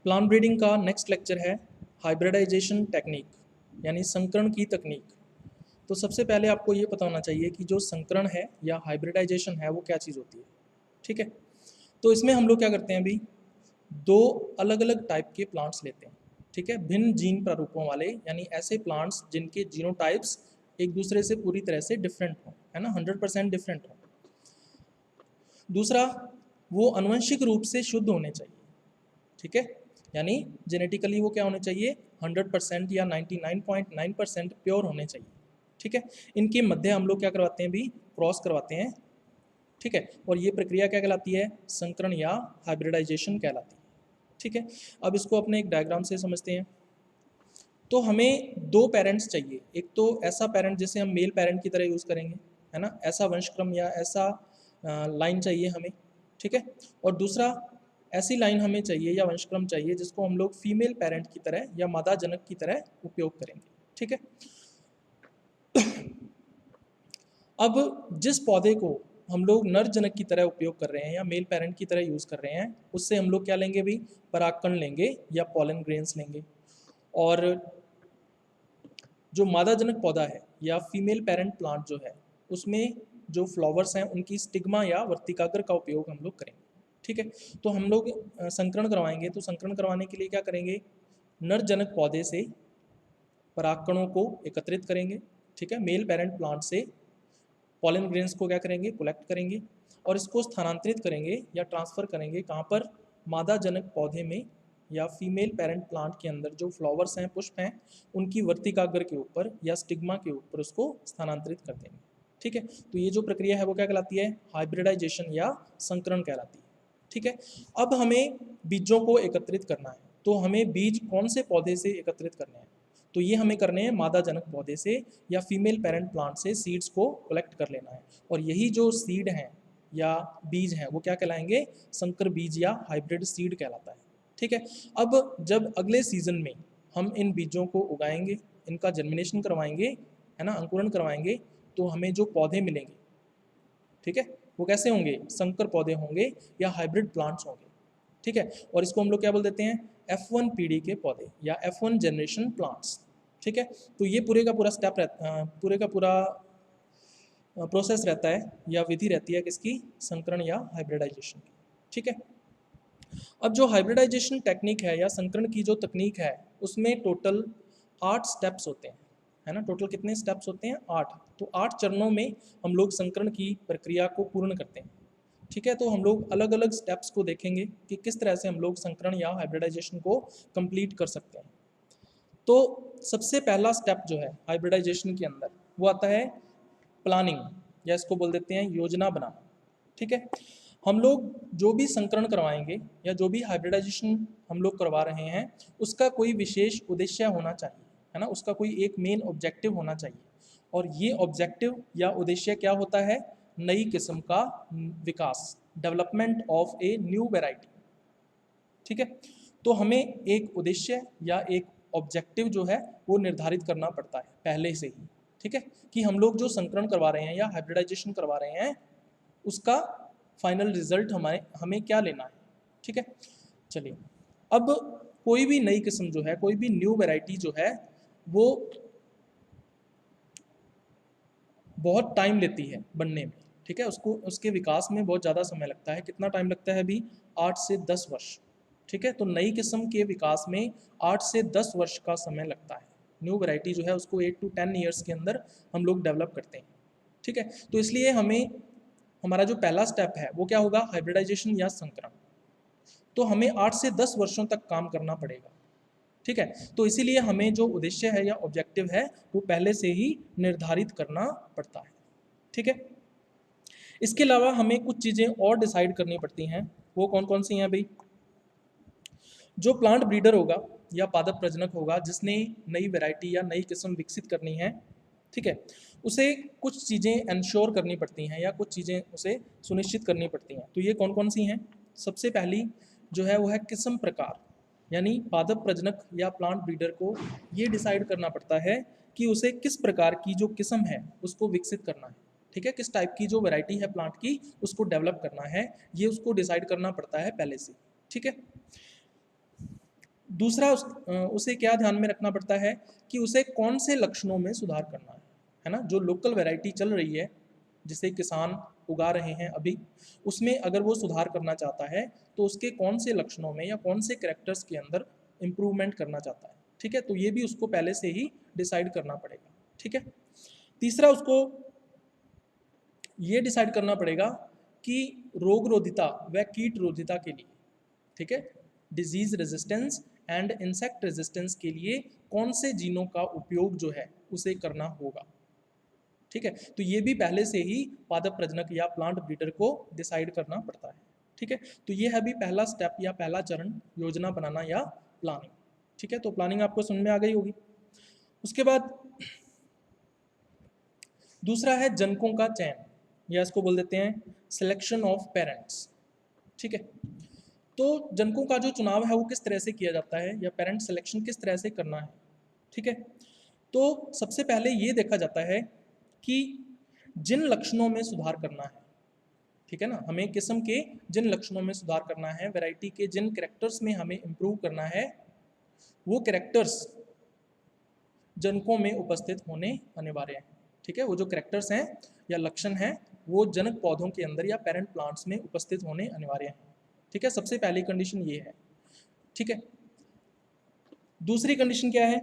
Plant breeding का next lecture है hybridization technique, यानी संकरण की तकनीक। तो सबसे पहले आपको ये पता होना चाहिए कि जो संकरण है या हाइब्रिडाइजेशन है वो क्या चीज़ होती है। ठीक है, तो इसमें हम लोग क्या करते हैं अभी, दो अलग अलग टाइप के प्लांट्स लेते हैं। ठीक है, भिन्न जीन प्रारूपों वाले, यानी ऐसे प्लांट्स जिनके जीनोटाइप्स एक दूसरे से पूरी तरह से डिफरेंट हों, है ना, 100% डिफरेंट हों। दूसरा, वो आनुवंशिक रूप से शुद्ध होने चाहिए। ठीक है, यानी जेनेटिकली वो क्या होने चाहिए, 100% या 99.9% प्योर होने चाहिए। ठीक है, इनके मध्य हम लोग क्या करवाते हैं, भी क्रॉस करवाते हैं। ठीक है, और ये प्रक्रिया क्या कहलाती है, संकरण या हाइब्रिडाइजेशन कहलाती है। ठीक है, अब इसको अपने एक डायग्राम से समझते हैं। तो हमें दो पेरेंट्स चाहिए, एक तो ऐसा पेरेंट जिसे हम मेल पेरेंट की तरह यूज़ करेंगे, है ना, ऐसा वंशक्रम या ऐसा लाइन चाहिए हमें। ठीक है, और दूसरा ऐसी लाइन हमें चाहिए या वंशक्रम चाहिए जिसको हम लोग फीमेल पेरेंट की तरह या मादा जनक की तरह उपयोग करेंगे। ठीक है, अब जिस पौधे को हम लोग नर जनक की तरह उपयोग कर रहे हैं या मेल पेरेंट की तरह यूज़ कर रहे हैं, उससे हम लोग क्या लेंगे भी, परागकण लेंगे या पॉलन ग्रेन्स लेंगे। और जो मादा जनक पौधा है या फीमेल पेरेंट प्लांट जो है, उसमें जो फ्लावर्स हैं उनकी स्टिग्मा या वर्तिकाग्र का उपयोग हम लोग करेंगे। ठीक है, तो हम लोग संकरण करवाएंगे, तो संकरण करवाने के लिए क्या करेंगे, नर जनक पौधे से परागकणों को एकत्रित करेंगे। ठीक है, मेल पेरेंट प्लांट से पॉलन ग्रेन्स को क्या करेंगे, कलेक्ट करेंगे और इसको स्थानांतरित करेंगे या ट्रांसफ़र करेंगे कहाँ पर, मादा जनक पौधे में या फीमेल पेरेंट प्लांट के अंदर जो फ्लावर्स हैं, पुष्प हैं, उनकी वर्तिकाग्र के ऊपर या स्टिग्मा के ऊपर उसको स्थानांतरित कर देंगे। ठीक है, तो ये जो प्रक्रिया है वो क्या कहलाती है, हाइब्रिडाइजेशन या संकरण कहलाती है। ठीक है, अब हमें बीजों को एकत्रित करना है, तो हमें बीज कौन से पौधे से एकत्रित करने हैं, तो ये हमें करने हैं मादा जनक पौधे से या फीमेल पेरेंट प्लांट से सीड्स को कलेक्ट कर लेना है। और यही जो सीड हैं या बीज हैं वो क्या कहलाएंगे, संकर बीज या हाइब्रिड सीड कहलाता है। ठीक है, अब जब अगले सीजन में हम इन बीजों को उगाएंगे, इनका जर्मिनेशन करवाएंगे, है ना, अंकुरण करवाएंगे, तो हमें जो पौधे मिलेंगे, ठीक है, वो कैसे होंगे, संकर पौधे होंगे या हाइब्रिड प्लांट्स होंगे। ठीक है, और इसको हम लोग क्या बोल देते हैं, F1 पीढ़ी के पौधे या F1 जनरेशन प्लांट्स। ठीक है, तो ये पूरे का पूरा स्टेप रहता, पूरे का पूरा प्रोसेस रहता है या विधि रहती है किसकी, संकरण या हाइब्रिडाइजेशन की। ठीक है, अब जो हाइब्रिडाइजेशन टेक्निक है या संकरण की जो तकनीक है, उसमें टोटल 8 स्टेप्स होते हैं, है ना, टोटल कितने स्टेप्स होते हैं, 8। तो 8 चरणों में हम लोग संकरण की प्रक्रिया को पूर्ण करते हैं। ठीक है, तो हम लोग अलग अलग स्टेप्स को देखेंगे कि किस तरह से हम लोग संकरण या हाइब्रिडाइजेशन को कंप्लीट कर सकते हैं। तो सबसे पहला स्टेप जो है हाइब्रिडाइजेशन के अंदर, वो आता है प्लानिंग, या इसको बोल देते हैं योजना बनाना। ठीक है, हम लोग जो भी संकरण करवाएंगे या जो भी हाइब्रिडाइजेशन हम लोग करवा रहे हैं, उसका कोई विशेष उद्देश्य होना चाहिए, है ना, उसका कोई एक मेन ऑब्जेक्टिव होना चाहिए। और ये ऑब्जेक्टिव या उद्देश्य क्या होता है, नई किस्म का विकास, development of a new variety. ठीक है, तो हमें एक उद्देश्य या एक ऑब्जेक्टिव जो है वो निर्धारित करना पड़ता है पहले से ही। ठीक है, कि हम लोग जो संकरण करवा रहे हैं या हाइब्रिडाइजेशन करवा रहे हैं, उसका फाइनल रिजल्ट हमें क्या लेना है। ठीक है, चलिए, अब कोई भी नई किस्म जो है, कोई भी न्यू वैरायटी जो है, वो बहुत टाइम लेती है बनने में। ठीक है, उसको उसके विकास में बहुत ज़्यादा समय लगता है। कितना टाइम लगता है अभी, 8 से 10 वर्ष। ठीक है, तो नई किस्म के विकास में 8 से 10 वर्ष का समय लगता है। न्यू वैरायटी जो है उसको 8 to 10 ईयर्स के अंदर हम लोग डेवलप करते हैं। ठीक है, तो इसलिए हमें, हमारा जो पहला स्टेप है वो क्या होगा, हाइब्रिडाइजेशन या संकरण। तो हमें 8 से 10 वर्षों तक काम करना पड़ेगा। ठीक है, तो इसीलिए हमें जो उद्देश्य है या ऑब्जेक्टिव है वो पहले से ही निर्धारित करना पड़ता है। ठीक है, इसके अलावा हमें कुछ चीज़ें और डिसाइड करनी पड़ती हैं। वो कौन कौन सी हैं भाई, जो प्लांट ब्रीडर होगा या पादप प्रजनक होगा जिसने नई वैरायटी या नई किस्म विकसित करनी है, ठीक है, उसे कुछ चीज़ें इंश्योर करनी पड़ती हैं या कुछ चीज़ें उसे सुनिश्चित करनी पड़ती हैं। तो ये कौन कौन सी हैं, सबसे पहली जो है वो है किस्म प्रकार, यानी पादप प्रजनक या प्लांट ब्रीडर को ये डिसाइड करना पड़ता है कि उसे किस प्रकार की जो किस्म है उसको विकसित करना है। ठीक है, किस टाइप की जो वैरायटी है प्लांट की उसको डेवलप करना है, ये उसको डिसाइड करना पड़ता है पहले से। ठीक है, दूसरा उसे क्या ध्यान में रखना पड़ता है कि उसे कौन से लक्षणों में सुधार करना है ना। जो लोकल वैरायटी चल रही है जिसे किसान उगा रहे हैं अभी, उसमें अगर वो सुधार करना चाहता है तो उसके कौन से लक्षणों में या कौन से कैरेक्टर्स के अंदर इम्प्रूवमेंट करना चाहता है। ठीक है, तो ये भी उसको पहले से ही डिसाइड करना पड़ेगा। ठीक है, तीसरा उसको ये डिसाइड करना पड़ेगा कि रोग रोधिता व कीट रोधिता के लिए, ठीक है, disease resistance and insect resistance के लिए कौन से जीनों का उपयोग जो है उसे करना होगा। ठीक है, तो ये भी पहले से ही पादप प्रजनक या प्लांट ब्रीडर को डिसाइड करना पड़ता है। ठीक है, तो ये है भी पहला स्टेप या पहला चरण, योजना बनाना या प्लानिंग। ठीक है, तो प्लानिंग आपको समझ में आ गई होगी। उसके बाद दूसरा है जनकों का चयन, या इसको बोल देते हैं सिलेक्शन ऑफ पेरेंट्स। ठीक है, तो जनकों का जो चुनाव है वो किस तरह से किया जाता है या पेरेंट सिलेक्शन किस तरह से करना है। ठीक है, तो सबसे पहले ये देखा जाता है कि जिन लक्षणों में सुधार करना है, ठीक है ना, हमें किस्म के जिन लक्षणों में सुधार करना है, वैरायटी के जिन कैरेक्टर्स में हमें इम्प्रूव करना है, वो कैरेक्टर्स जनकों में उपस्थित होने अनिवार्य हैं। ठीक है, वो जो कैरेक्टर्स हैं या लक्षण हैं वो जनक पौधों के अंदर या पेरेंट प्लांट्स में उपस्थित होने अनिवार्य हैं। ठीक है, सबसे पहली कंडीशन ये है। ठीक है, दूसरी कंडीशन क्या है,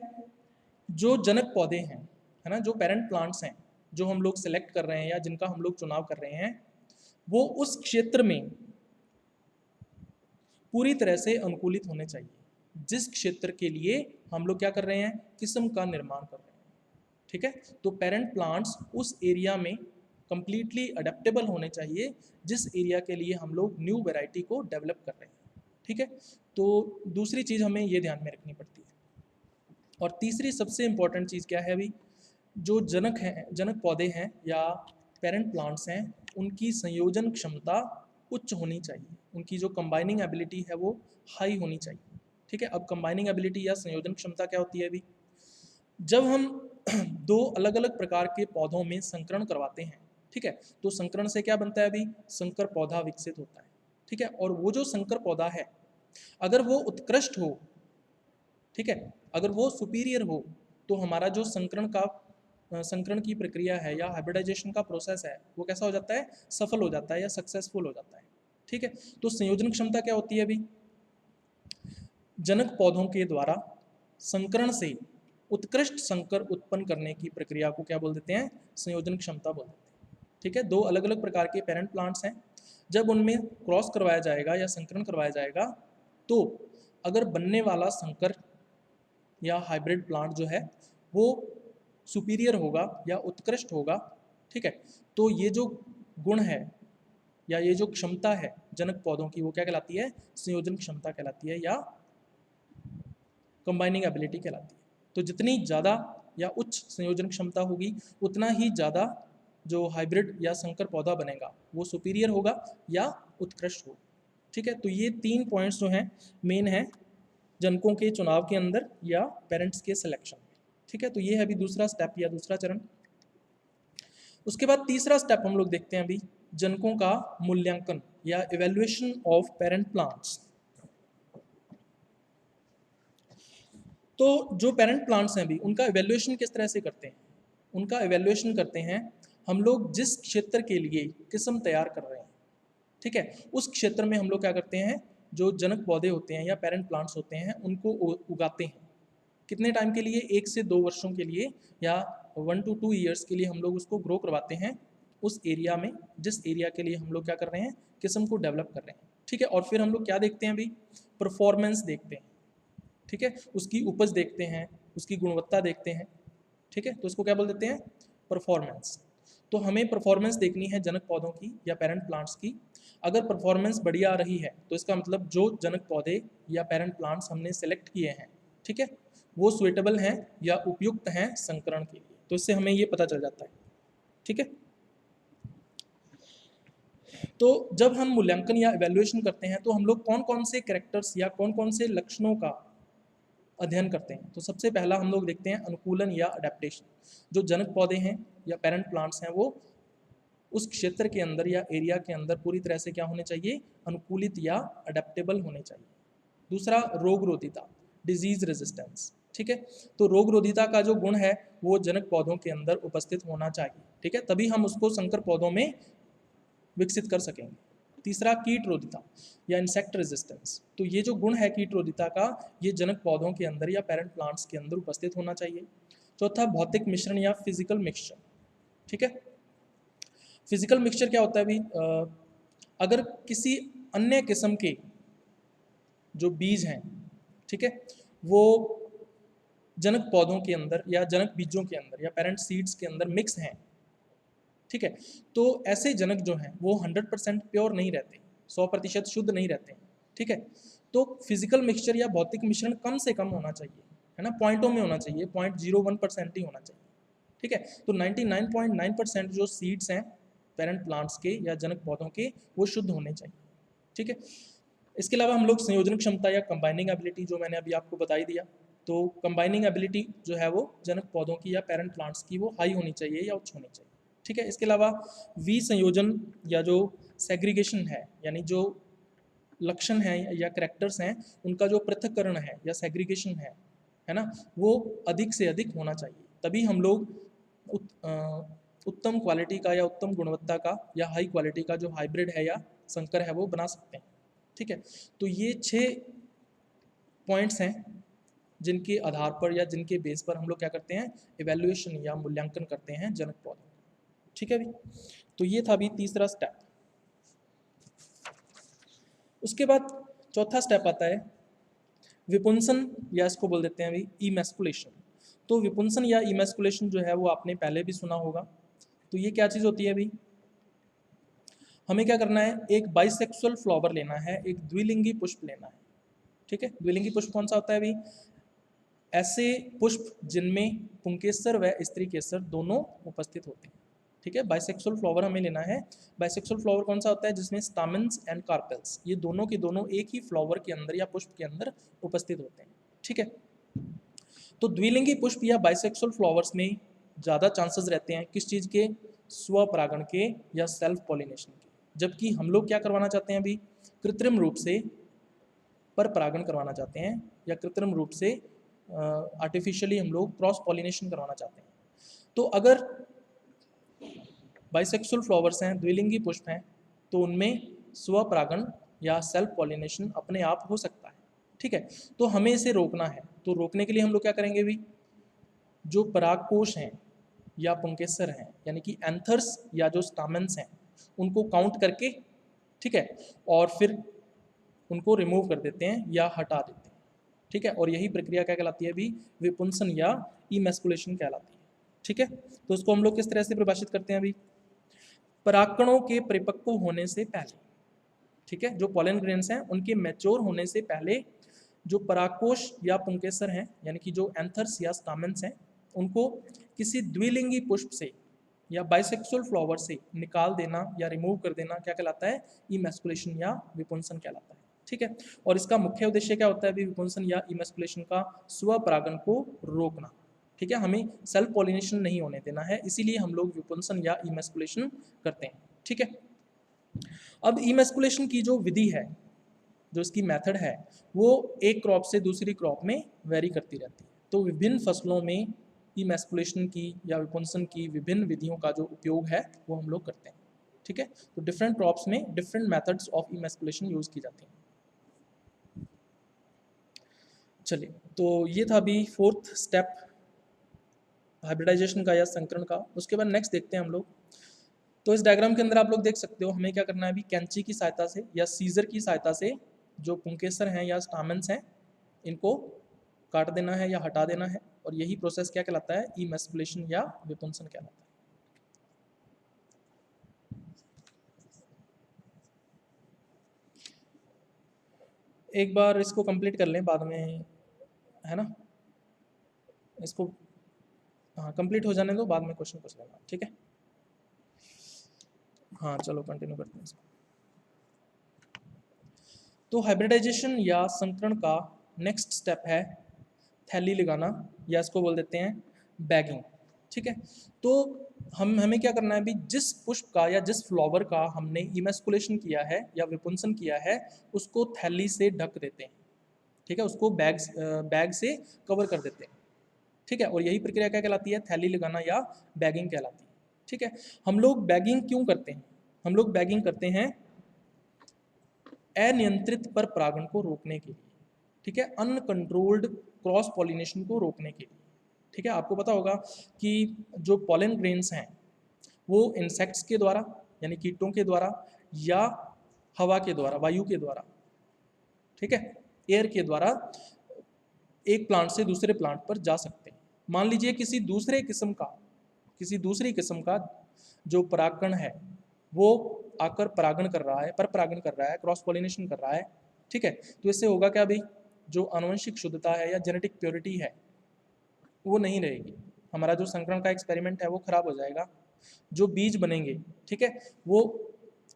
जो जनक पौधे हैं, है ना, जो पेरेंट प्लांट्स हैं जो हम लोग सेलेक्ट कर रहे हैं या जिनका हम लोग चुनाव कर रहे हैं, वो उस क्षेत्र में पूरी तरह से अनुकूलित होने चाहिए जिस क्षेत्र के लिए हम लोग क्या कर रहे हैं, किस्म का निर्माण कर रहे हैं। ठीक है, तो पेरेंट प्लांट्स उस एरिया में कंप्लीटली अडेप्टेबल होने चाहिए जिस एरिया के लिए हम लोग न्यू वैरायटी को डेवलप कर रहे हैं। ठीक है, तो दूसरी चीज़ हमें ये ध्यान में रखनी पड़ती है। और तीसरी सबसे इम्पॉर्टेंट चीज़ क्या है अभी, जो जनक हैं, जनक पौधे हैं या पेरेंट प्लांट्स हैं, उनकी संयोजन क्षमता उच्च होनी चाहिए, उनकी जो कंबाइनिंग एबिलिटी है वो हाई होनी चाहिए। ठीक है, अब कंबाइनिंग एबिलिटी या संयोजन क्षमता क्या होती है अभी, जब हम दो अलग अलग प्रकार के पौधों में संकरण करवाते हैं, ठीक है, तो संकरण से क्या बनता है अभी, संकर पौधा विकसित होता है। ठीक है, और वो जो संकर पौधा है अगर वो उत्कृष्ट हो, ठीक है, अगर वो सुपीरियर हो, तो हमारा जो संकरण की प्रक्रिया है या हाइब्रिडाइजेशन का प्रोसेस है वो कैसा हो जाता है, सफल हो जाता है या सक्सेसफुल हो जाता है। ठीक है, तो संयोजन क्षमता क्या होती है अभी, जनक पौधों के द्वारा संकरण से उत्कृष्ट संकर उत्पन्न करने की प्रक्रिया को क्या बोल देते हैं, संयोजन क्षमता बोल देते हैं। ठीक है, दो अलग अलग प्रकार के पेरेंट प्लांट्स हैं, जब उनमें क्रॉस करवाया जाएगा या संकरण करवाया जाएगा तो अगर बनने वाला संकर या हाइब्रिड प्लांट जो है वो सुपीरियर होगा या उत्कृष्ट होगा, ठीक है, तो ये जो गुण है या ये जो क्षमता है जनक पौधों की वो क्या कहलाती है, संयोजन क्षमता कहलाती है या कंबाइनिंग एबिलिटी कहलाती है। तो जितनी ज़्यादा या उच्च संयोजन क्षमता होगी उतना ही ज़्यादा जो हाइब्रिड या संकर पौधा बनेगा वो सुपीरियर होगा या उत्कृष्ट होगा। ठीक है, तो ये 3 पॉइंट्स जो हैं मेन हैं जनकों के चुनाव के अंदर या पेरेंट्स के सिलेक्शन में। ठीक है, तो ये है अभी दूसरा स्टेप या दूसरा चरण। उसके बाद तीसरा स्टेप हम लोग देखते हैं अभी, जनकों का मूल्यांकन या इवैल्यूएशन ऑफ पेरेंट प्लांट्स। तो जो पेरेंट प्लांट्स हैं अभी उनका इवैल्यूएशन किस तरह से करते हैं, उनका इवैल्यूएशन करते हैं हम लोग जिस क्षेत्र के लिए किस्म तैयार कर रहे हैं, ठीक है, उस क्षेत्र में हम लोग क्या करते हैं, जो जनक पौधे होते हैं या पेरेंट प्लांट्स होते हैं उनको उगाते हैं। कितने टाइम के लिए, 1 से 2 वर्षों के लिए या 1 to 2 ईयर्स के लिए हम लोग उसको ग्रो करवाते हैं उस एरिया में जिस एरिया के लिए हम लोग क्या कर रहे हैं, किस्म को डेवलप कर रहे हैं। ठीक है, और फिर हम लोग क्या देखते हैं अभी, परफॉर्मेंस देखते हैं। ठीक है, उसकी उपज देखते हैं, उसकी गुणवत्ता देखते हैं। ठीक है, तो इसको क्या बोल देते हैं, परफॉर्मेंस। तो हमें परफॉर्मेंस देखनी है जनक पौधों की या पेरेंट प्लांट्स की। अगर परफॉर्मेंस बढ़िया आ रही है तो इसका मतलब जो जनक पौधे या पेरेंट प्लांट्स हमने सेलेक्ट किए हैं, ठीक है, वो सुइटेबल हैं या उपयुक्त हैं संकरण के लिए। तो इससे हमें ये पता चल जाता है। ठीक है, तो जब हम मूल्यांकन या इवैल्यूएशन करते हैं तो हम लोग कौन कौन से कैरेक्टर्स या कौन कौन से लक्षणों का अध्ययन करते हैं। तो सबसे पहला हम लोग देखते हैं अनुकूलन या अडेप्टेशन। जो जनक पौधे हैं या पेरेंट प्लांट्स हैं वो उस क्षेत्र के अंदर या एरिया के अंदर पूरी तरह से क्या होने चाहिए, अनुकूलित या अडेप्टेबल होने चाहिए। दूसरा रोग रोधिता, डिजीज रेजिस्टेंस, ठीक है। तो रोग रोधिता का जो गुण है वो जनक पौधों के अंदर उपस्थित होना चाहिए, ठीक है, तभी हम उसको संकर पौधों में विकसित कर सकेंगे। तीसरा कीट रोधिता या इंसेक्ट रेजिस्टेंस, तो ये जो गुण है कीट रोधिता का, ये जनक पौधों के अंदर या पेरेंट प्लांट्स के अंदर उपस्थित होना चाहिए। चौथा भौतिक मिश्रण या फिजिकल मिक्सचर, ठीक है। फिजिकल मिक्सचर क्या होता है अभी, अगर किसी अन्य किस्म के जो बीज हैं, ठीक है, वो जनक पौधों के अंदर या जनक बीजों के अंदर या पेरेंट सीड्स के अंदर मिक्स हैं, ठीक है, तो ऐसे जनक जो हैं वो 100% प्योर नहीं रहते, 100% शुद्ध नहीं रहते, ठीक है। तो फिजिकल मिक्सचर या भौतिक मिश्रण कम से कम होना चाहिए, है ना, पॉइंटों में होना चाहिए, 0.01% ही होना चाहिए, ठीक है। तो 99.9% जो सीड्स हैं पेरेंट प्लांट्स के या जनक पौधों के वो शुद्ध होने चाहिए, ठीक है। इसके अलावा हम लोग संयोजन क्षमता या कंबाइनिंग एबिलिटी जो मैंने अभी आपको बता ही दिया, तो कंबाइनिंग एबिलिटी जो है वो जनक पौधों की या पेरेंट प्लांट्स की वो हाई होनी चाहिए या उच्च होनी चाहिए, ठीक है। इसके अलावा विसंयोजन या जो सेग्रीगेशन है, यानी जो लक्षण हैं या करैक्टर्स हैं उनका जो पृथक्करण है या सेग्रीगेशन है ना, वो अधिक से अधिक होना चाहिए, तभी हम लोग उत्तम क्वालिटी का या उत्तम गुणवत्ता का या हाई क्वालिटी का जो हाइब्रिड है या संकर है वो बना सकते हैं, ठीक है। तो ये 6 पॉइंट्स हैं जिनके आधार पर या जिनके बेस पर हम लोग क्या करते हैं, इवैल्यूएशन या मूल्यांकन करते हैं जनक पौधों, ठीक है अभी। तो ये था अभी तीसरा स्टेप। उसके बाद चौथा स्टेप आता है विपुंसन, या इसको बोल देते हैं अभी इमैस्कुलेशन। तो विपुंसन या इमैस्कुलेशन जो है वो आपने पहले भी सुना होगा। तो ये क्या चीज़ होती है अभी, हमें क्या करना है, एक बाइसेक्सुअल फ्लावर लेना है, एक द्विलिंगी पुष्प लेना है, ठीक है। द्विलिंगी पुष्प कौन सा होता है अभी, ऐसे पुष्प जिनमें पुंकेसर व स्त्री केसर दोनों उपस्थित होते हैं, ठीक है। बाइसेक्सुअल फ्लावर हमें लेना है। बाइसेक्सुअल फ्लावर कौन सा होता है, जिसमें स्टामेन्स एंड कार्पेल्स ये दोनों के दोनों एक ही फ्लावर के अंदर या पुष्प के अंदर उपस्थित होते हैं, ठीक है। तो द्विलिंगी पुष्प या बाइसेक्सुअल फ्लावर्स में ज़्यादा चांसेस रहते हैं किस चीज़ के, स्वपरागण के या सेल्फ पॉलिनेशन के, जबकि हम लोग क्या करवाना चाहते हैं अभी, कृत्रिम रूप से पर परागण करवाना चाहते हैं या कृत्रिम रूप से आर्टिफिशियली हम लोग क्रॉस पॉलिनेशन करवाना चाहते हैं। तो अगर बाइसेक्सुअल फ्लावर्स हैं, द्विलिंगी पुष्प हैं, तो उनमें स्वपरागण या सेल्फ पॉलिनेशन अपने आप हो सकता है, ठीक है। तो हमें इसे रोकना है, तो रोकने के लिए हम लोग क्या करेंगे भी, जो परागकोश हैं या पुंकेसर हैं, यानी कि एंथर्स या जो स्टामेन्स हैं उनको काउंट करके, ठीक है, और फिर उनको रिमूव कर देते हैं या हटा देते हैं, ठीक है। और यही प्रक्रिया क्या कहलाती है अभी, विपुंसन या इमैस्कुलेशन कहलाती है, ठीक है। तो उसको हम लोग किस तरह से परिभाषित करते हैं अभी, परागकणों के परिपक्व होने से पहले, ठीक है, जो पॉलन ग्रेन्स हैं उनके मैच्योर होने से पहले जो परागकोश या पुंकेसर हैं, यानी कि जो एंथर्स या स्टामेन्स हैं, उनको किसी द्विलिंगी पुष्प से या बाइसेक्सुअल फ्लावर से निकाल देना या रिमूव कर देना क्या कहलाता है, इमैस्कुलेशन या विपुंसन कहलाता है, ठीक है। और इसका मुख्य उद्देश्य क्या होता है अभी, विपुंसन या इमैस्कुलेशन का स्वपरागण को रोकना, ठीक है, हमें सेल्फ पॉलिनेशन नहीं होने देना है, इसीलिए हम लोग विपुंसन या इमैस्कुलेशन करते हैं, ठीक है। अब इमैस्कुलेशन की जो विधि है, जो इसकी मेथड है, वो एक क्रॉप से दूसरी क्रॉप में वेरी करती रहती है। तो विभिन्न फसलों में इमैस्कुलेशन की या विपुंसन की विभिन्न विधियों का जो उपयोग है वो हम लोग करते हैं, ठीक है। तो डिफरेंट क्रॉप्स में different methods of emasculation use की जाती हैं। चलिए, तो ये था अभी फोर्थ स्टेप हाइब्रिडाइजेशन का या संकरण का। उसके बाद नेक्स्ट देखते हैं हम लोग। तो इस डायग्राम के अंदर आप लोग देख सकते हो हमें क्या करना है अभी, कैंची की सहायता से या सीजर की सहायता से जो पुंकेसर हैं या स्टामेन्स हैं इनको काट देना है या हटा देना है, और यही प्रोसेस क्या कहलाता है, इमैस्कुलेशन या विपुंसन कहलाता है। एक बार इसको कंप्लीट कर लें, बाद में, है ना, इसको हाँ कंप्लीट हो जाने दो, बाद में क्वेश्चन पूछ लेना, ठीक है। हाँ चलो कंटिन्यू करते हैं इसको। तो हाइब्रिडाइजेशन या संकरण का नेक्स्ट स्टेप है थैली लगाना, या इसको बोल देते हैं बैगिंग, ठीक है। तो हमें क्या करना है अभी, जिस पुष्प का या जिस फ्लावर का हमने इमैस्कुलेशन किया है या विपुंसन किया है उसको थैली से ढक देते हैं, ठीक है, उसको बैग से कवर कर देते हैं। ठीक है, और यही प्रक्रिया क्या कहलाती है? थैली लगाना या बैगिंग कहलाती है। ठीक है, हम लोग बैगिंग क्यों करते हैं? हम लोग बैगिंग करते हैं अनियंत्रित पर परागण को रोकने के लिए। ठीक है, अनकंट्रोल्ड क्रॉस पॉलिनेशन को रोकने के लिए। ठीक है, आपको पता होगा कि जो पॉलन ग्रेन्स हैं वो इंसेक्ट्स के द्वारा यानी कीटों के द्वारा या हवा के द्वारा, वायु के द्वारा, ठीक है, एयर के द्वारा एक प्लांट से दूसरे प्लांट पर जा सकते हैं। मान लीजिए किसी दूसरी किस्म का जो परागकण है वो आकर परागण कर रहा है, पर परागण कर रहा है, क्रॉस पॉलिनेशन कर रहा है। ठीक है, तो इससे होगा क्या भाई? जो आनुवंशिक शुद्धता है या जेनेटिक प्योरिटी है वो नहीं रहेगी। हमारा जो संकरण का एक्सपेरिमेंट है वो खराब हो जाएगा। जो बीज बनेंगे, ठीक है, वो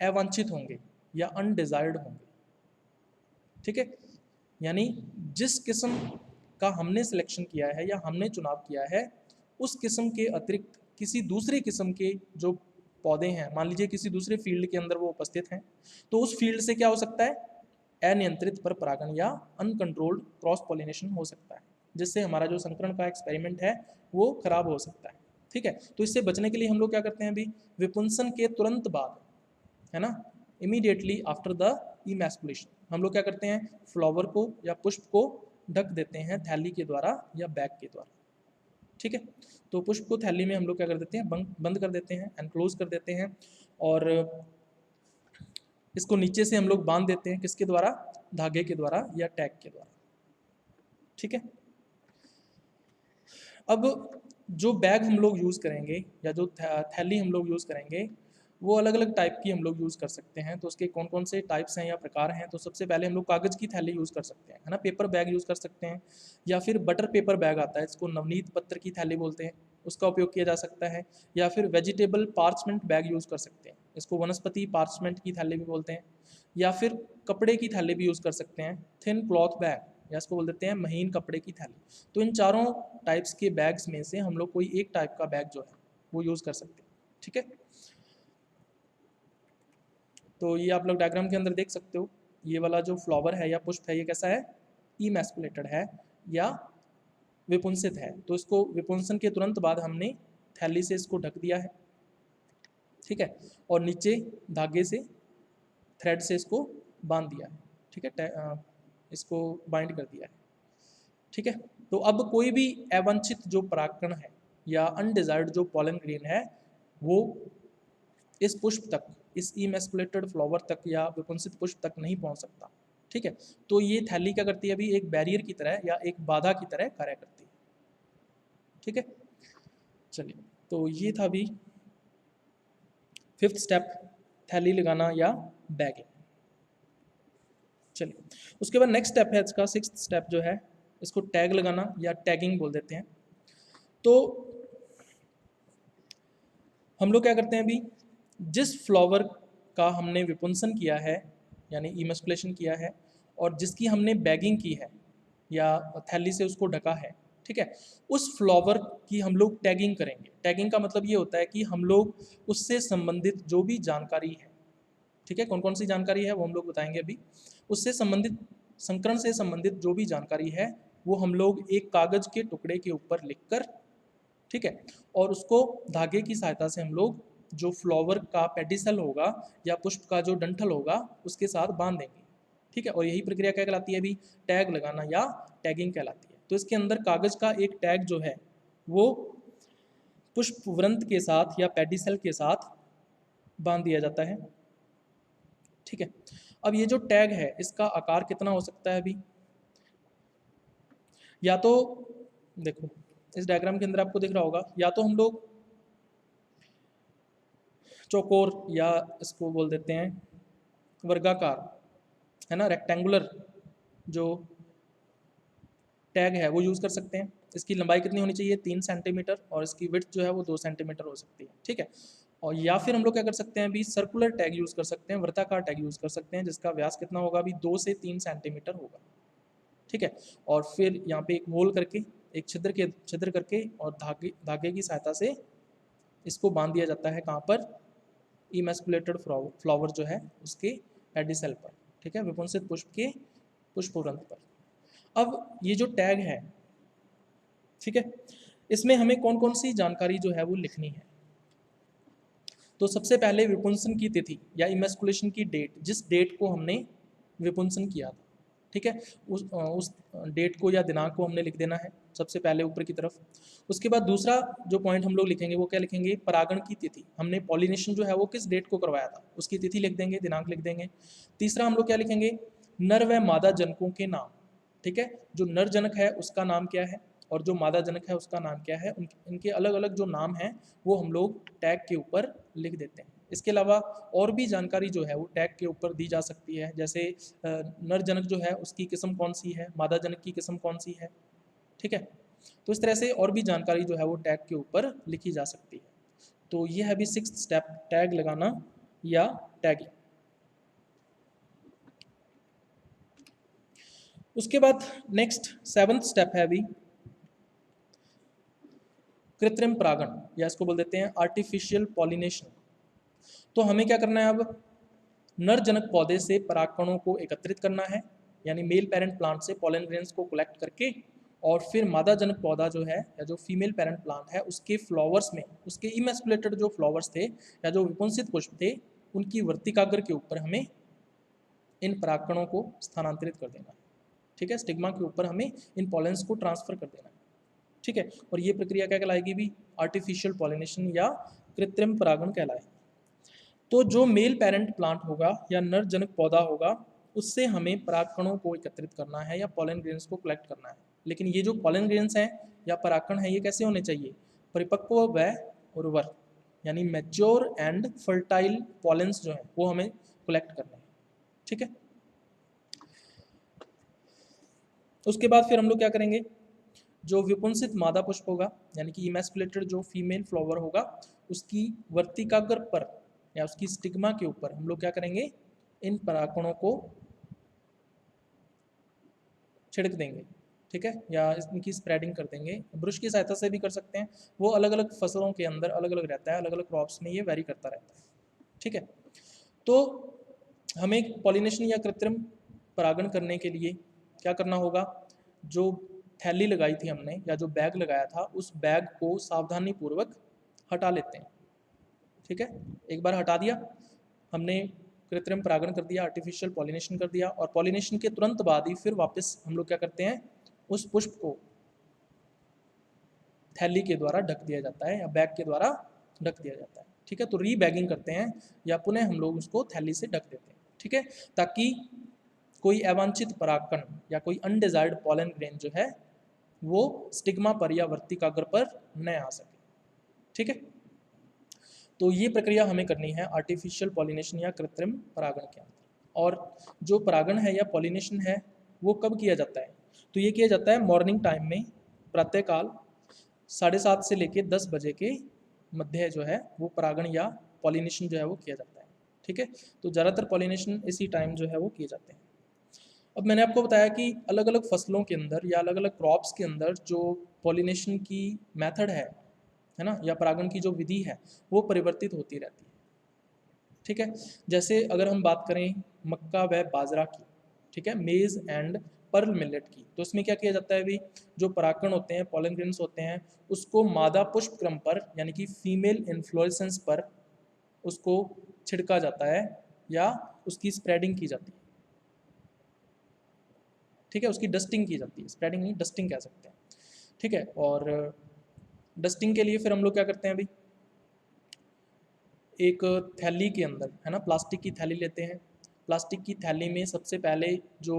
अवांछित होंगे या अनडिजायर्ड होंगे। ठीक है, यानी जिस किस्म का हमने सिलेक्शन किया है या हमने चुनाव किया है उस किस्म के अतिरिक्त किसी दूसरी किस्म के जो पौधे हैं, मान लीजिए किसी दूसरे फील्ड के अंदर वो उपस्थित हैं, तो उस फील्ड से क्या हो सकता है? अनियंत्रित पर परागण या अनकंट्रोल्ड क्रॉस पॉलिनेशन हो सकता है, जिससे हमारा जो संकरण का एक्सपेरिमेंट है वो खराब हो सकता है। ठीक है, तो इससे बचने के लिए हम लोग क्या करते हैं? अभी विपुंसन के तुरंत बाद, है ना, इमीडिएटली आफ्टर द इमैस्कुलेशन, हम लोग क्या करते हैं? फ्लावर को या पुष्प को ढक देते हैं थैली के द्वारा या बैग के द्वारा। ठीक है, तो पुष्प को थैली में हम लोग क्या कर देते हैं? बंद कर देते हैं, एनक्लोज कर देते हैं, और इसको नीचे से हम लोग बांध देते हैं, किसके द्वारा? धागे के द्वारा या टैग के द्वारा। ठीक है, अब जो बैग हम लोग यूज़ करेंगे या जो थैली हम लोग यूज़ करेंगे वो अलग अलग टाइप की हम लोग यूज़ कर सकते हैं। तो उसके कौन कौन से टाइप्स हैं या प्रकार हैं? तो सबसे पहले हम लोग कागज़ की थैली यूज़ कर सकते हैं, है ना, पेपर बैग यूज़ कर सकते हैं, या फिर बटर पेपर बैग आता है, इसको नवनीत पत्र की थैली बोलते हैं, उसका उपयोग किया जा सकता है। या फिर वेजिटेबल पार्चमेंट बैग यूज़ कर सकते हैं, इसको वनस्पति पार्चमेंट की थैली भी बोलते हैं। या फिर कपड़े की थैली भी यूज़ कर सकते हैं, थिन क्लॉथ बैग, या इसको बोल देते हैं महीन कपड़े की थैली। तो इन चारों टाइप्स के बैग्स में से हम लोग कोई एक टाइप का बैग जो है वो यूज़ कर सकते हैं। ठीक है, तो ये आप लोग डायग्राम के अंदर देख सकते हो, ये वाला जो फ्लावर है या पुष्प है ये कैसा है? इमैस्कुलेटेड है या विपुंसित है। तो इसको विपुंसन के तुरंत बाद हमने थैली से इसको ढक दिया है। ठीक है, और नीचे धागे से, थ्रेड से इसको बांध दिया है। ठीक है, इसको बाइंड कर दिया है। ठीक है, तो अब कोई भी अवांछित जो परागकण है या अनडिजायर्ड जो पॉलन ग्रेन है वो इस पुष्प तक, इस इमैस्कुलेटेड फ्लावर तक या विपुंसित पुष्प तक नहीं पहुंच सकता। ठीक है, तो ये थैली क्या करती है? अभी एक बैरियर की तरह या एक बाधा की तरह कार्य करती है। ठीक है, चलिए, तो ये था अभी 5th स्टेप, थैली लगाना या बैगिंग। चलिए, उसके बाद नेक्स्ट स्टेप है इसका 6th स्टेप जो है, इसको टैग लगाना या टैगिंग बोल देते हैं। तो हम लोग क्या करते हैं? अभी जिस फ्लावर का हमने विपुंसन किया है यानी इमस्कुलेशन किया है और जिसकी हमने बैगिंग की है या थैली से उसको ढका है, ठीक है, उस फ्लावर की हम लोग टैगिंग करेंगे। टैगिंग का मतलब ये होता है कि हम लोग उससे संबंधित जो भी जानकारी है, ठीक है, कौन कौन सी जानकारी है वो हम लोग बताएंगे अभी। उससे संबंधित, संकरण से संबंधित जो भी जानकारी है वो हम लोग एक कागज के टुकड़े के ऊपर लिखकर, ठीक है, और उसको धागे की सहायता से हम लोग जो फ्लावर का पेडिसल होगा या पुष्प का जो डंठल होगा उसके साथ बांध देंगे। ठीक है, और यही प्रक्रिया क्या कहलाती है? अभी टैग लगाना या टैगिंग कहलाती है। तो इसके अंदर कागज का एक टैग जो है वो पुष्प वृंत के साथ या पेडिसल के साथ बांध दिया जाता है। ठीक है, अब ये जो टैग है इसका आकार कितना हो सकता है? अभी या तो देखो इस डायग्राम के अंदर आपको दिख रहा होगा, या तो हम लोग चौकोर या इसको बोल देते हैं वर्गाकार, है ना, रेक्टेंगुलर जो टैग है वो यूज़ कर सकते हैं। इसकी लंबाई कितनी होनी चाहिए? 3 सेंटीमीटर, और इसकी विड्थ जो है वो 2 सेंटीमीटर हो सकती है। ठीक है, और या फिर हम लोग क्या कर सकते हैं? अभी सर्कुलर टैग यूज़ कर सकते हैं, वृत्ताकार टैग यूज़ कर सकते हैं, जिसका व्यास कितना होगा? अभी 2 से 3 सेंटीमीटर होगा। ठीक है, और फिर यहाँ पे एक होल करके, एक छिद्र करके और धागे की सहायता से इसको बांध दिया जाता है। कहाँ पर? इमैस्कुलेटेड फ्लावर जो है उसके पेडिसल पर, ठीक है, विपुंसित पुष्प के पुष्पवृंत पर। अब ये जो टैग है, ठीक है, इसमें हमें कौन कौन सी जानकारी जो है वो लिखनी है। तो सबसे पहले विपुंसन की तिथि या इमेस्कुलेशन की डेट, जिस डेट को हमने विपुंसन किया था, ठीक है, उस डेट को या दिनांक को हमने लिख देना है सबसे पहले ऊपर की तरफ। उसके बाद दूसरा जो पॉइंट हम लोग लिखेंगे वो क्या लिखेंगे, परागण की तिथि, हमने पॉलिनेशन जो है वो किस डेट को करवाया था उसकी तिथि लिख देंगे, दिनांक लिख देंगे। तीसरा हम लोग क्या लिखेंगे, नर व मादा जनकों के नाम, ठीक है, जो नर जनक है उसका नाम क्या है और जो मादा जनक है उसका नाम क्या है, इनके अलग अलग जो नाम हैं वो हम लोग टैग के ऊपर लिख देते हैं। इसके अलावा और भी जानकारी जो है वो टैग के ऊपर दी जा सकती है, जैसे नर जनक जो है उसकी किस्म कौन सी है, मादा जनक की किस्म कौन सी है, ठीक है। तो इस तरह से और भी जानकारी जो है वो टैग के ऊपर लिखी जा सकती है। तो ये है अभी 6th स्टेप, टैग लगाना या टैगिंग। उसके बाद नेक्स्ट 7th स्टेप है अभी कृत्रिम परागण, या इसको बोल देते हैं आर्टिफिशियल पॉलिनेशन। तो हमें क्या करना है, अब नर जनक पौधे से परागकणों को एकत्रित करना है, यानी मेल पेरेंट प्लांट से पॉलन ग्रेन्स को कलेक्ट करके, और फिर मादा जनक पौधा जो है या जो फीमेल पेरेंट प्लांट है उसके फ्लावर्स में, उसके इमेस्कुलेटेड जो फ्लावर्स थे या जो विपुंसित पुष्प थे उनकी वर्तिकाग्र के ऊपर हमें इन परागकणों को स्थानांतरित कर देना है, ठीक है, स्टिग्मा के ऊपर हमें इन पॉलेंस को ट्रांसफर कर देना है, ठीक है। और ये प्रक्रिया क्या कहलाएगी भी, आर्टिफिशियल पॉलिनेशन या कृत्रिम परागण कहलाएगी। तो जो मेल पेरेंट प्लांट होगा या नर जनक पौधा होगा उससे हमें परागकणों को एकत्रित करना है या पॉलन ग्रेन्स को कलेक्ट करना है। लेकिन ये जो पॉलन ग्रेन्स हैं या परागकण हैं ये कैसे होने चाहिए, परिपक्व व उर्वर, यानी मैच्योर एंड फर्टाइल पॉलेंस जो है वो हमें कलेक्ट करने हैं, ठीक है। उसके बाद फिर हम लोग क्या करेंगे, जो विपुंसित मादा पुष्प होगा यानी कि इमेस्कुलेटेड जो फीमेल फ्लावर होगा उसकी वर्तिकाग्र पर या उसकी स्टिग्मा के ऊपर हम लोग क्या करेंगे, इन परागकणों को छिड़क देंगे, ठीक है, या इनकी स्प्रेडिंग कर देंगे, ब्रश की सहायता से भी कर सकते हैं, वो अलग अलग फसलों के अंदर अलग अलग रहता है, अलग अलग क्रॉप्स में ये वेरी करता रहता है, ठीक है। तो हमें पॉलिनेशन या कृत्रिम परागण करने के लिए क्या करना होगा, जो थैली लगाई थी हमने या जो बैग लगाया था उस बैग को सावधानी पूर्वक हटा लेते हैं, ठीक है। एक बार हटा दिया हमने, कृत्रिम परागण कर दिया, आर्टिफिशियल पॉलिनेशन कर दिया, और पॉलिनेशन के तुरंत बाद ही फिर वापस हम लोग क्या करते हैं, उस पुष्प को थैली के द्वारा ढक दिया जाता है या बैग के द्वारा ढक दिया जाता है, ठीक है। तो रीबैगिंग करते हैं या पुनः हम लोग उसको थैली से ढक देते हैं, ठीक है, ताकि कोई अवांछित परागकण या कोई अनडिजायर्ड पॉलन ग्रेन जो है वो स्टिग्मा पर या वर्तिकाग्र पर न आ सके, ठीक है। तो ये प्रक्रिया हमें करनी है आर्टिफिशियल पॉलिनेशन या कृत्रिम परागण के अंदर। और जो परागण है या पॉलिनेशन है वो कब किया जाता है, तो ये किया जाता है मॉर्निंग टाइम में, प्रातःकाल 7:30 से लेकर 10 बजे के मध्य जो है वो परागण या पॉलिनेशन जो है वो किया जाता है, ठीक है। तो ज़्यादातर पॉलिनेशन इसी टाइम जो है वो किए जाते हैं। अब मैंने आपको बताया कि अलग अलग फसलों के अंदर या अलग अलग क्रॉप्स के अंदर जो पॉलिनेशन की मेथड है ना, या परागण की जो विधि है वो परिवर्तित होती रहती है, ठीक है। जैसे अगर हम बात करें मक्का व बाजरा की, ठीक है, मेज़ एंड पर्ल मिलेट की, तो इसमें क्या किया जाता है अभी, जो परागकण होते हैं, पॉलन ग्रेन्स होते हैं, उसको मादा पुष्प क्रम पर यानी कि फीमेल इन्फ्लोरेसेंस पर उसको छिड़का जाता है या उसकी स्प्रेडिंग की जाती है, ठीक है, उसकी डस्टिंग की जाती है, स्प्रेडिंग नहीं डस्टिंग कह सकते हैं, ठीक है। और डस्टिंग के लिए फिर हम लोग क्या करते हैं अभी, एक थैली के अंदर है ना, प्लास्टिक की थैली लेते हैं, प्लास्टिक की थैली में सबसे पहले जो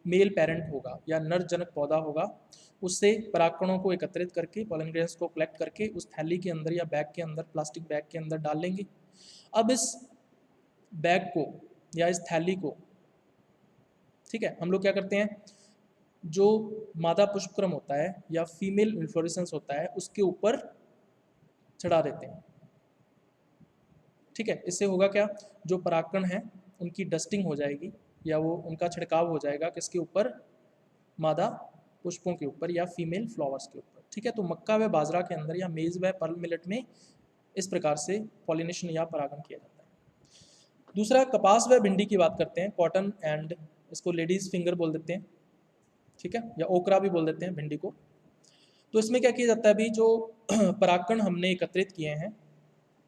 मेल पेरेंट होगा या नर जनक पौधा होगा उससे परागकणों को एकत्रित करके, पॉलन ग्रेन्स को कलेक्ट करके उस थैली के अंदर या बैग के अंदर, प्लास्टिक बैग के अंदर डाल लेंगे। अब इस बैग को या इस थैली को, ठीक है, हम लोग क्या करते हैं, जो मादा पुष्पक्रम होता है या फीमेल इन्फ्लोरेसेंस होता है उसके ऊपर चढ़ा देते हैं, ठीक है। इससे होगा क्या, जो परागकण हैं उनकी डस्टिंग हो जाएगी या वो उनका छिड़काव हो जाएगा किसके ऊपर, मादा पुष्पों के ऊपर या फीमेल फ्लावर्स के ऊपर, ठीक है। तो मक्का व बाजरा के अंदर या मेज़ व पर्ल मिलेट में इस प्रकार से पॉलिनेशन या परागण किया जाता है। दूसरा कपास व भिंडी की बात करते हैं, कॉटन एंड, इसको लेडीज़ फिंगर बोल देते हैं, ठीक है, या ओकरा भी बोल देते हैं भिंडी को। तो इसमें क्या किया जाता है, अभी जो परागकण हमने एकत्रित किए हैं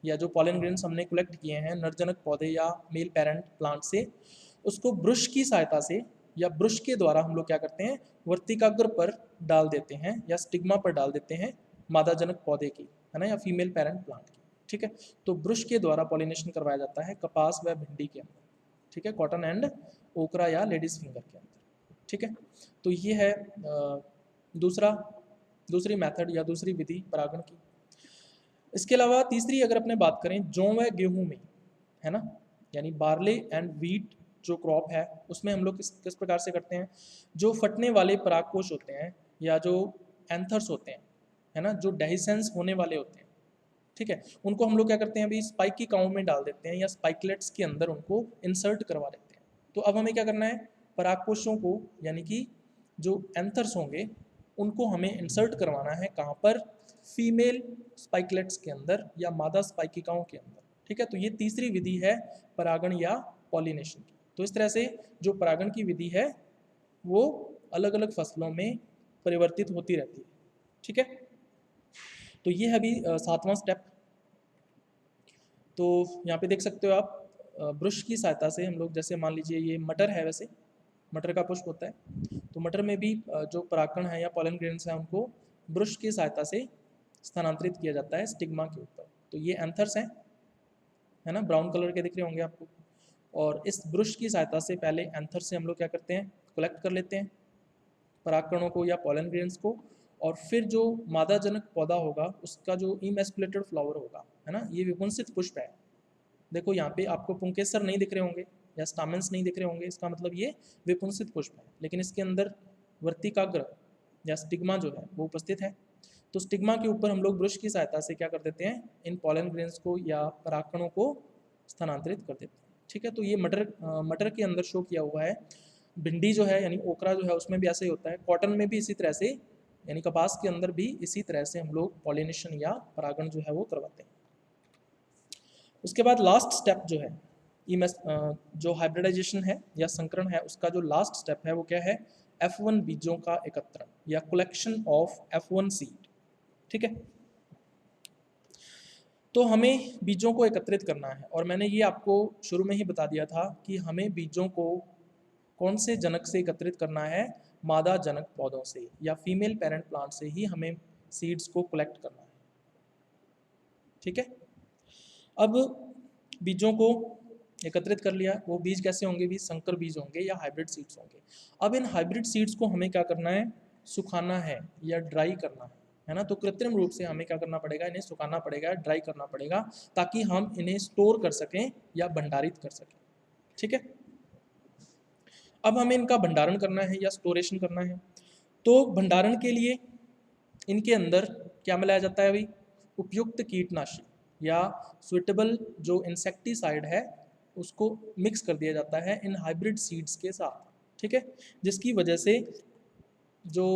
या जो पॉलन ग्रेन्स हमने कलेक्ट किए हैं नरजनक पौधे या मेल पेरेंट प्लांट से, उसको ब्रश की सहायता से या ब्रश के द्वारा हम लोग क्या करते हैं, वर्तिकाग्र पर डाल देते हैं या स्टिग्मा पर डाल देते हैं मादाजनक पौधे की, है ना, या फीमेल पेरेंट प्लांट की। ठीक है, तो ब्रश के द्वारा पॉलिनेशन करवाया जाता है कपास व भिंडी के अंदर। ठीक है, कॉटन एंड ओकरा या लेडीज फिंगर के अंदर। ठीक है, तो ये है दूसरी मेथड या दूसरी विधि परागण की। इसके अलावा तीसरी अगर अपने बात करें जौ व गेहूं में, है ना, यानी बार्ले एंड व्हीट जो क्रॉप है उसमें हम लोग किस प्रकार से करते हैं, जो फटने वाले परागकोश होते हैं या जो एंथर्स होते हैं, है ना, जो डेहिसेंस होने वाले होते हैं, ठीक है, उनको हम लोग क्या करते हैं, अभी स्पाइकिकाओं में डाल देते हैं या स्पाइकलेट्स के अंदर उनको इंसर्ट करवा देते हैं। तो अब हमें क्या करना है, परागकोशों को यानी कि जो एंथर्स होंगे उनको हमें इंसर्ट करवाना है कहाँ पर, फीमेल स्पाइकलेट्स के अंदर या मादा स्पाइकिकाओं के अंदर। ठीक है, तो ये तीसरी विधि है परागण या पॉलिनेशन की। तो इस तरह से जो परागण की विधि है वो अलग अलग फसलों में परिवर्तित होती रहती है। ठीक है, तो ये है अभी 7वां स्टेप। तो यहाँ पे देख सकते हो आप, ब्रश की सहायता से हम लोग, जैसे मान लीजिए ये मटर है, वैसे मटर का पुष्प होता है, तो मटर में भी जो परागकण है या पॉलन ग्रेन्स हैं उनको ब्रश की सहायता से स्थानांतरित किया जाता है स्टिग्मा के ऊपर। तो ये एंथर्स हैं, है ना, ब्राउन कलर के दिख रहे होंगे आपको। और इस ब्रश की सहायता से पहले एंथर से हम लोग क्या करते हैं, कलेक्ट कर लेते हैं परागकणों को या पॉलन ग्रेन्स को, और फिर जो मादाजनक पौधा होगा उसका जो इमेस्कुलेटेड फ्लावर होगा, है ना, ये विपुंसित पुष्प है। देखो यहाँ पे आपको पुंकेसर नहीं दिख रहे होंगे या स्टामेंस नहीं दिख रहे होंगे, इसका मतलब ये विपुंसित पुष्प है, लेकिन इसके अंदर वर्तिकाग्र या स्टिग्मा जो है वो उपस्थित है। तो स्टिग्मा के ऊपर हम लोग ब्रश की सहायता से क्या कर देते हैं, इन पॉलन ग्रेन्स को या परागकणों को स्थानांतरित कर देते हैं। ठीक है, तो ये मटर के अंदर शो किया हुआ है। भिंडी जो है यानी ओकरा जो है उसमें भी ऐसे ही होता है, कॉटन में भी इसी तरह से, यानी कपास के अंदर भी इसी तरह से हम लोग पॉलिनेशन या परागण जो है वो करवाते हैं। उसके बाद लास्ट स्टेप जो है जो हाइब्रिडाइजेशन है या संकरण है, उसका जो लास्ट स्टेप है वो क्या है, F1 बीजों का एकत्रण या कलेक्शन ऑफ F1 सीड। ठीक है, तो हमें बीजों को एकत्रित करना है, और मैंने ये आपको शुरू में ही बता दिया था कि हमें बीजों को कौन से जनक से एकत्रित करना है, मादा जनक पौधों से या फीमेल पेरेंट प्लांट से ही हमें सीड्स को कलेक्ट करना है। ठीक है, अब बीजों को एकत्रित कर लिया, वो बीज कैसे होंगे, भी संकर बीज होंगे या हाइब्रिड सीड्स होंगे। अब इन हाइब्रिड सीड्स को हमें क्या करना है, सुखाना है या ड्राई करना है ना, तो कृत्रिम रूप से हमें क्या करना पड़ेगा, इन्हें सुखाना पड़ेगा, ड्राई करना पड़ेगा, ताकि हम इन्हें स्टोर कर सकें या भंडारित कर सकें। ठीक है, अब हमें इनका भंडारण करना है या स्टोरेशन करना है, तो भंडारण के लिए इनके अंदर क्या मिलाया जाता है, अभी उपयुक्त कीटनाशी या सुइटेबल जो इंसेक्टिसाइड है उसको मिक्स कर दिया जाता है इन हाइब्रिड सीड्स के साथ। ठीक है, जिसकी वजह से जो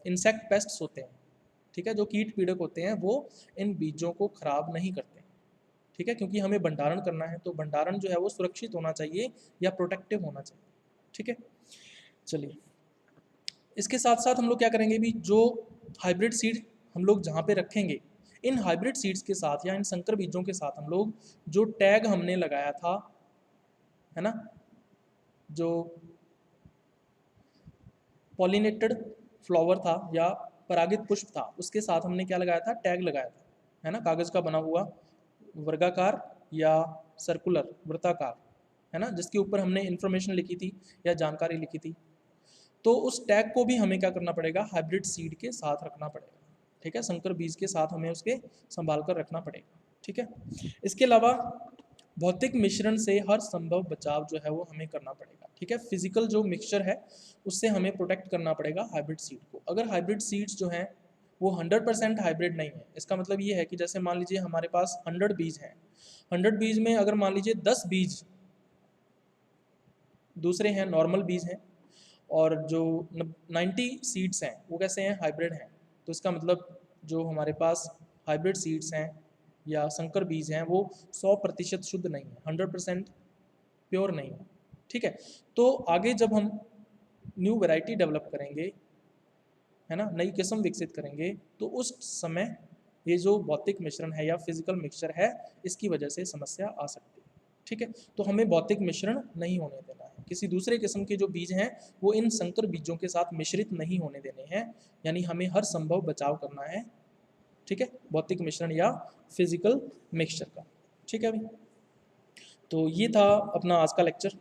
इंसेक्ट पेस्ट्स होते हैं, ठीक है, जो कीट पीड़क होते हैं, वो इन बीजों को खराब नहीं करते। ठीक है, क्योंकि हमें भंडारण करना है, तो भंडारण जो है वो सुरक्षित होना चाहिए या प्रोटेक्टिव होना चाहिए। ठीक है, चलिए इसके साथ साथ हम लोग क्या करेंगे, भी जो हाइब्रिड सीड हम लोग जहाँ पे रखेंगे, इन हाइब्रिड सीड्स के साथ या इन संकर बीजों के साथ हम लोग जो टैग हमने लगाया था, है ना, जो पॉलिनेटेड फ्लावर था या परागित पुष्प था, उसके साथ हमने क्या लगाया था, टैग लगाया था, है ना, कागज का बना हुआ वर्गाकार या सर्कुलर वृत्ताकार, है ना, जिसके ऊपर हमने इंफॉर्मेशन लिखी थी या जानकारी लिखी थी। तो उस टैग को भी हमें क्या करना पड़ेगा, हाइब्रिड सीड के साथ रखना पड़ेगा। ठीक है, संकर बीज के साथ हमें उसके संभाल कर रखना पड़ेगा। ठीक है, इसके अलावा भौतिक मिश्रण से हर संभव बचाव जो है वो हमें करना पड़ेगा। ठीक है, फिजिकल जो मिक्सचर है उससे हमें प्रोटेक्ट करना पड़ेगा हाइब्रिड सीड को। अगर हाइब्रिड सीड्स जो हैं वो 100% हाइब्रिड नहीं है, इसका मतलब ये है कि जैसे मान लीजिए हमारे पास 100 बीज हैं, 100 बीज में अगर मान लीजिए 10 बीज दूसरे हैं, नॉर्मल बीज हैं, और जो 90 सीड्स हैं वो कैसे हैं, हाइब्रिड हैं, तो इसका मतलब जो हमारे पास हाइब्रिड सीड्स हैं या संकर बीज हैं वो 100% शुद्ध नहीं है, 100% प्योर नहीं है। ठीक है, तो आगे जब हम न्यू वैरायटी डेवलप करेंगे, है ना, नई किस्म विकसित करेंगे, तो उस समय ये जो भौतिक मिश्रण है या फिजिकल मिक्सचर है, इसकी वजह से समस्या आ सकती है। ठीक है, तो हमें भौतिक मिश्रण नहीं होने देना है। किसी दूसरे किस्म के जो बीज हैं वो इन संकर बीजों के साथ मिश्रित नहीं होने देने हैं, यानी हमें हर संभव बचाव करना है। ठीक है, भौतिक मिश्रण या फिजिकल मिक्सचर का। ठीक है अभी, तो ये था अपना आज का लेक्चर।